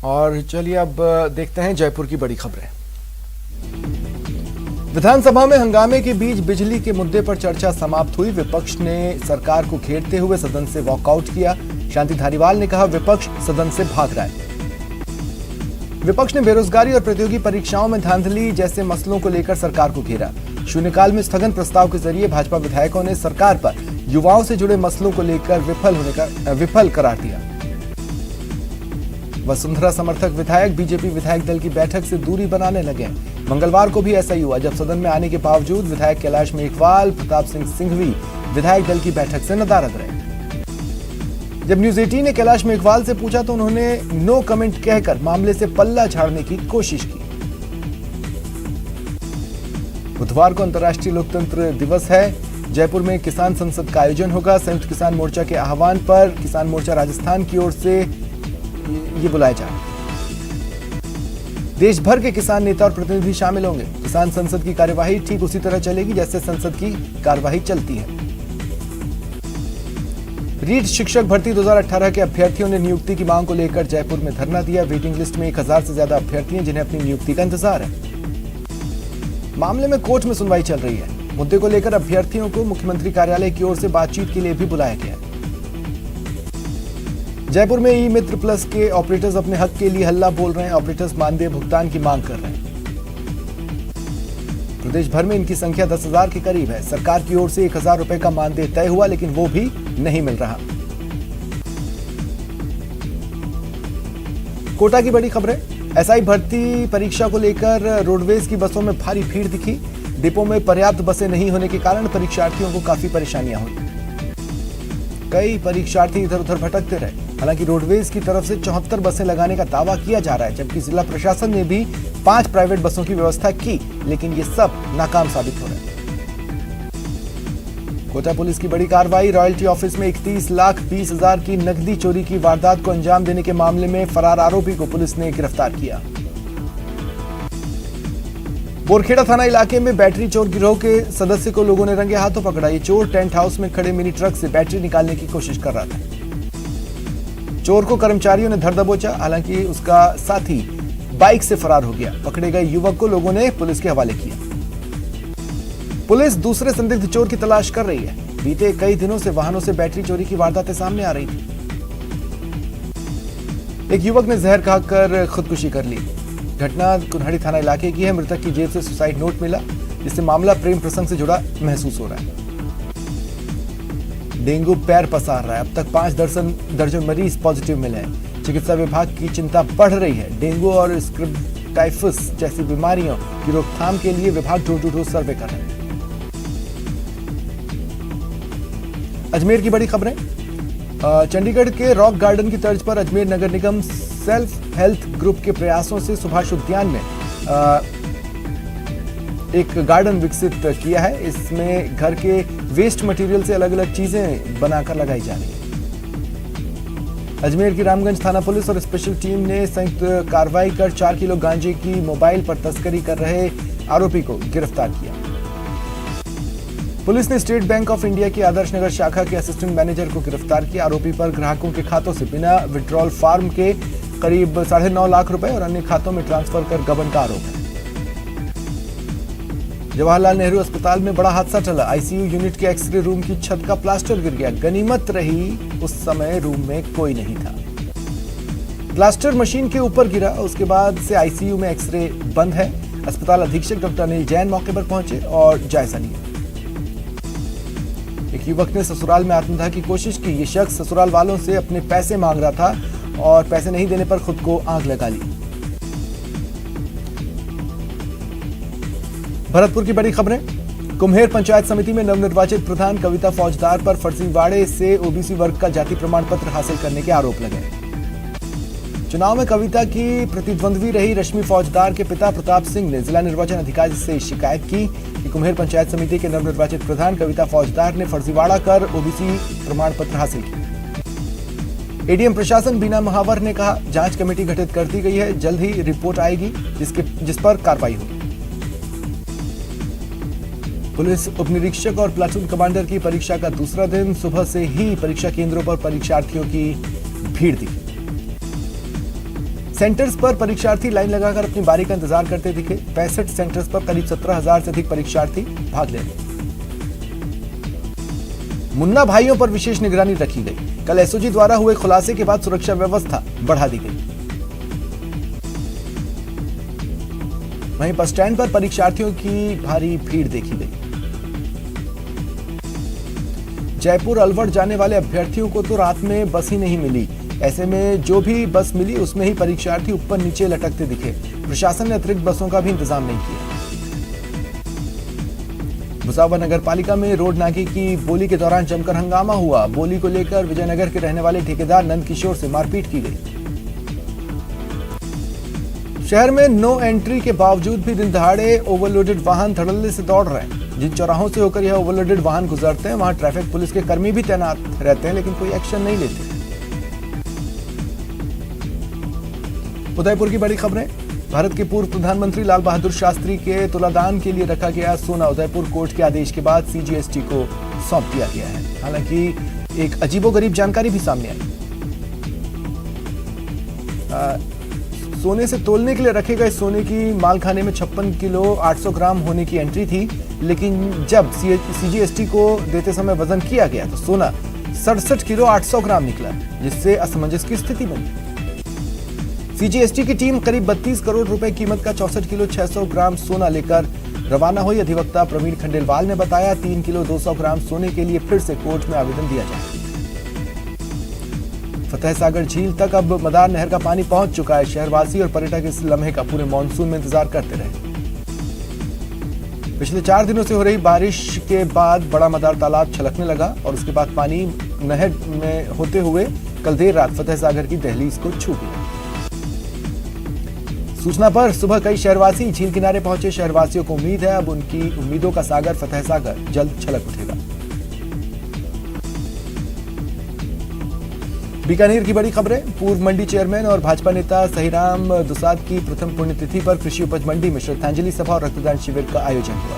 और चलिए अब देखते हैं जयपुर की बड़ी खबरें। विधानसभा में हंगामे के बीच बिजली के मुद्दे पर चर्चा समाप्त हुई। विपक्ष ने सरकार को घेरते हुए सदन से वॉकआउट किया। शांति धारीवाल ने कहा, विपक्ष सदन से भाग रहा है। विपक्ष ने बेरोजगारी और प्रतियोगी परीक्षाओं में धांधली जैसे मसलों को लेकर सरकार को घेरा। शून्यकाल में स्थगन प्रस्ताव के जरिए भाजपा विधायकों ने सरकार पर युवाओं से जुड़े मसलों को लेकर विफल करार दिया। वसुंधरा समर्थक विधायक बीजेपी विधायक दल की बैठक से दूरी बनाने लगे। मंगलवार को भी ऐसा ही हुआ, जब सदन में आने के बावजूद विधायक कैलाश मेघवाल प्रताप सिंह सिंघवी विधायक दल की बैठक से नदारद रहे। जब न्यूज 18 ने कैलाश मेघवाल से पूछा तो उन्होंने नो कमेंट कहकर मामले से पल्ला झाड़ने की कोशिश की। बुधवार को अंतर्राष्ट्रीय लोकतंत्र दिवस है। जयपुर में किसान संसद का आयोजन होगा। संयुक्त किसान मोर्चा के आह्वान पर किसान मोर्चा राजस्थान की ओर से ये बुलाया जा रहा है। देश भर के किसान नेता और प्रतिनिधि शामिल होंगे। किसान संसद की कार्यवाही ठीक उसी तरह चलेगी जैसे संसद की कार्यवाही चलती है। रीट शिक्षक भर्ती 2018 के अभ्यर्थियों ने नियुक्ति की मांग को लेकर जयपुर में धरना दिया। वेटिंग लिस्ट में 1000 से ज्यादा अभ्यर्थी हैं जिन्हें अपनी नियुक्ति का इंतजार है। मामले में कोर्ट में सुनवाई चल रही है। मुद्दे को लेकर अभ्यर्थियों को मुख्यमंत्री कार्यालय की ओर से बातचीत के लिए भी बुलाया गया है। जयपुर में ई मित्र प्लस के ऑपरेटर्स अपने हक के लिए हल्ला बोल रहे हैं। ऑपरेटर्स मानदेय भुगतान की मांग कर रहे हैं। प्रदेश भर में इनकी संख्या 10,000 के करीब है। सरकार की ओर से 1,000 रुपए का मानदेय तय हुआ, लेकिन वो भी नहीं मिल रहा। कोटा की बड़ी खबरें। एसआई भर्ती परीक्षा को लेकर रोडवेज की बसों में भारी भीड़ दिखी। डिपो में पर्याप्त बसें नहीं होने के कारण परीक्षार्थियों को काफी परेशानियां हुई। कई परीक्षार्थी इधर उधर भटकते रहे। हालांकि रोडवेज की तरफ से 74 बसें लगाने का दावा किया जा रहा है, जबकि जिला प्रशासन ने भी 5 प्राइवेट बसों की व्यवस्था की, लेकिन ये सब नाकाम साबित हो रहे हैं। कोटा पुलिस की बड़ी कार्रवाई। रॉयल्टी ऑफिस में 31,20,000 की नकदी चोरी की वारदात को अंजाम देने के मामले में फरार आरोपी को पुलिस ने गिरफ्तार किया। बोरखेड़ा थाना इलाके में बैटरी चोर गिरोह के सदस्य को लोगों ने रंगे हाथों पकड़ा। ये चोर टेंट हाउस में खड़े मिनी ट्रक से बैटरी निकालने की कोशिश कर रहा था। चोर को कर्मचारियों ने धर दबोचा, हालांकि उसका साथी बाइक से फरार हो गया। पकड़े गए युवक को लोगों ने पुलिस के हवाले किया। पुलिस दूसरे संदिग्ध चोर की तलाश कर रही है। बीते कई दिनों से वाहनों से बैटरी चोरी की वारदातें सामने आ रही थी। एक युवक ने जहर खाकर खुदकुशी कर ली। घटना कुन्हड़ी थाना इलाके की है। मृतक की जेब से सुसाइड नोट मिला, जिससे मामला प्रेम प्रसंग से जुड़ा महसूस हो रहा है। डेंगू पैर पसार रहा है। अब तक 5 दर्जन मरीज पॉजिटिव मिले हैं। चिकित्सा विभाग की चिंता बढ़ रही है। डेंगू और स्क्रिप्टाइफस जैसी बीमारियों की रोकथाम के लिए विभाग डोर टू डोर सर्वे कर रहे हैं। अजमेर की बड़ी खबरें। चंडीगढ़ के रॉक गार्डन की तर्ज पर अजमेर नगर निगम सेल्फ हेल्थ ग्रुप के प्रयासों से सुभाष उद्यान में एक गार्डन विकसित किया है। इसमें घर के वेस्ट मटेरियल से अलग अलग चीजें बनाकर लगाई जा रही हैं। अजमेर की रामगंज थाना पुलिस और स्पेशल टीम ने संयुक्त कार्रवाई कर 4 किलो गांजे की मोबाइल पर तस्करी कर रहे आरोपी को गिरफ्तार किया। पुलिस ने स्टेट बैंक ऑफ इंडिया की आदर्श नगर शाखा के असिस्टेंट मैनेजर को गिरफ्तार किया। आरोपी पर ग्राहकों के खातों से बिना विड्रॉल फॉर्म के करीब 9.5 लाख रुपए और अन्य खातों में ट्रांसफर कर गबन का आरोप है। जवाहरलाल नेहरू अस्पताल में बड़ा हादसा टला। आईसीयू यूनिट के एक्सरे रूम की छत का प्लास्टर गिर गया। गनीमत रही उस समय रूम में कोई नहीं था। प्लास्टर मशीन के ऊपर गिरा, उसके बाद से आईसीयू में एक्सरे बंद है। अस्पताल अधीक्षक डॉक्टर अनिल जैन मौके पर पहुंचे और जायजा लिया। एक युवक ने ससुराल में आत्मदाह की कोशिश की। ये शख्स ससुराल वालों से अपने पैसे मांग रहा था और पैसे नहीं देने पर खुद को आग लगा ली। भरतपुर की बड़ी खबरें। कुम्हेर पंचायत समिति में नवनिर्वाचित प्रधान कविता फौजदार पर फर्जीवाड़े से ओबीसी वर्ग का जाति प्रमाण पत्र हासिल करने के आरोप लगे। चुनाव में कविता की प्रतिद्वंद्वी रही रश्मि फौजदार के पिता प्रताप सिंह ने जिला निर्वाचन अधिकारी से शिकायत की कि कुम्हेर पंचायत समिति के नवनिर्वाचित प्रधान कविता फौजदार ने फर्जीवाड़ा कर ओबीसी प्रमाण पत्र हासिल किया। एडीएम प्रशासन बीना महावर ने कहा, जांच कमेटी गठित कर दी गई है, जल्द ही रिपोर्ट आएगी जिस पर कार्रवाई होगी। पुलिस उपनिरीक्षक और प्लाटून कमांडर की परीक्षा का दूसरा दिन। सुबह से ही परीक्षा केंद्रों पर परीक्षार्थियों की भीड़ दिखी। सेंटर्स पर परीक्षार्थी लाइन लगाकर अपनी बारी का इंतजार करते दिखे। 65 सेंटर्स पर करीब 17,000 से अधिक परीक्षार्थी भाग ले रहे। मुन्ना भाइयों पर विशेष निगरानी रखी गई। कल एसओजी द्वारा हुए खुलासे के बाद सुरक्षा व्यवस्था बढ़ा दी गई। वहीं बस स्टैंड पर परीक्षार्थियों की भारी भीड़ देखी गई। जयपुर अलवर जाने वाले अभ्यर्थियों को तो रात में बस ही नहीं मिली। ऐसे में जो भी बस मिली उसमें ही परीक्षार्थी ऊपर नीचे लटकते दिखे। प्रशासन ने अतिरिक्त बसों का भी इंतजाम नहीं किया। भुसावल नगर पालिका में रोड नाके की बोली के दौरान जमकर हंगामा हुआ। बोली को लेकर विजयनगर के रहने वाले ठेकेदार नंद किशोर से मारपीट की गई। शहर में नो एंट्री के बावजूद भी दिन दहाड़े ओवरलोडेड वाहन धड़ल्ले से दौड़ रहे हैं। जिन चौराहों से होकर यह ओवरलोडेड वाहन गुजरते हैं वहां ट्रैफिक पुलिस के कर्मी भी तैनात रहते हैं, लेकिन कोई एक्शन नहीं लेते। उदयपुर की बड़ी खबरें। भारत के पूर्व प्रधानमंत्री लाल बहादुर शास्त्री के तुलादान के लिए रखा गया सोना उदयपुर कोर्ट के आदेश के बाद सीजीएसटी को सौंप दिया गया है। हालांकि एक अजीबोगरीब जानकारी भी सामने आई। सोने से तोलने के लिए रखे गए सोने की मालखाने में 56 किलो 800 ग्राम होने की एंट्री थी, लेकिन जब सीजीएसटी को देते समय वजन किया गया तो सोना 67 किलो 800 ग्राम निकला, जिससे असमंजस की स्थिति बनी। सीजीएसटी की टीम करीब 32 करोड़ रुपए कीमत का 64 किलो 600 ग्राम सोना लेकर रवाना हुई। अधिवक्ता प्रवीण खंडेलवाल ने बताया 3 किलो 200 ग्राम सोने के लिए फिर से कोर्ट में आवेदन दिया जाए। फतेह सागर झील तक अब मदार नहर का पानी पहुंच चुका है। शहरवासी और पर्यटक इस लम्हे का पूरे मानसून में इंतजार करते रहे। पिछले 4 दिनों से हो रही बारिश के बाद बड़ा मदार तालाब छलकने लगा और उसके बाद पानी नहर में होते हुए कल देर रात फतेह सागर की दहलीज को छू गया। सूचना पर सुबह कई शहरवासी झील किनारे पहुंचे। शहरवासियों को उम्मीद है अब उनकी उम्मीदों का सागर फतेह सागर जल्द छलक उठेगा। बीकानेर की बड़ी खबरें। पूर्व मंडी चेयरमैन और भाजपा नेता सहीराम दुसाद की प्रथम पुण्यतिथि पर कृषि उपज मंडी में श्रद्धांजलि सभा और रक्तदान शिविर का आयोजन हुआ।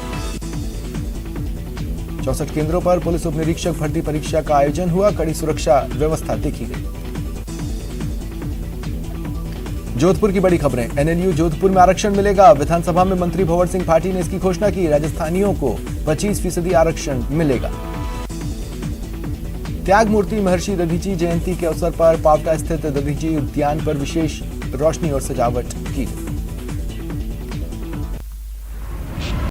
64 केंद्रों पर पुलिस उप निरीक्षक भर्ती परीक्षा का आयोजन हुआ। कड़ी सुरक्षा व्यवस्था देखी गई। जोधपुर की बड़ी खबरें। एनएलयू जोधपुर में आरक्षण मिलेगा। विधानसभा में मंत्री भंवर सिंह भाटी ने इसकी घोषणा की। राजस्थानियों को 25% आरक्षण मिलेगा। त्याग मूर्ति महर्षि दधीची जयंती के अवसर पर पावटा स्थित दधीची उद्यान पर विशेष रोशनी और सजावट की गई।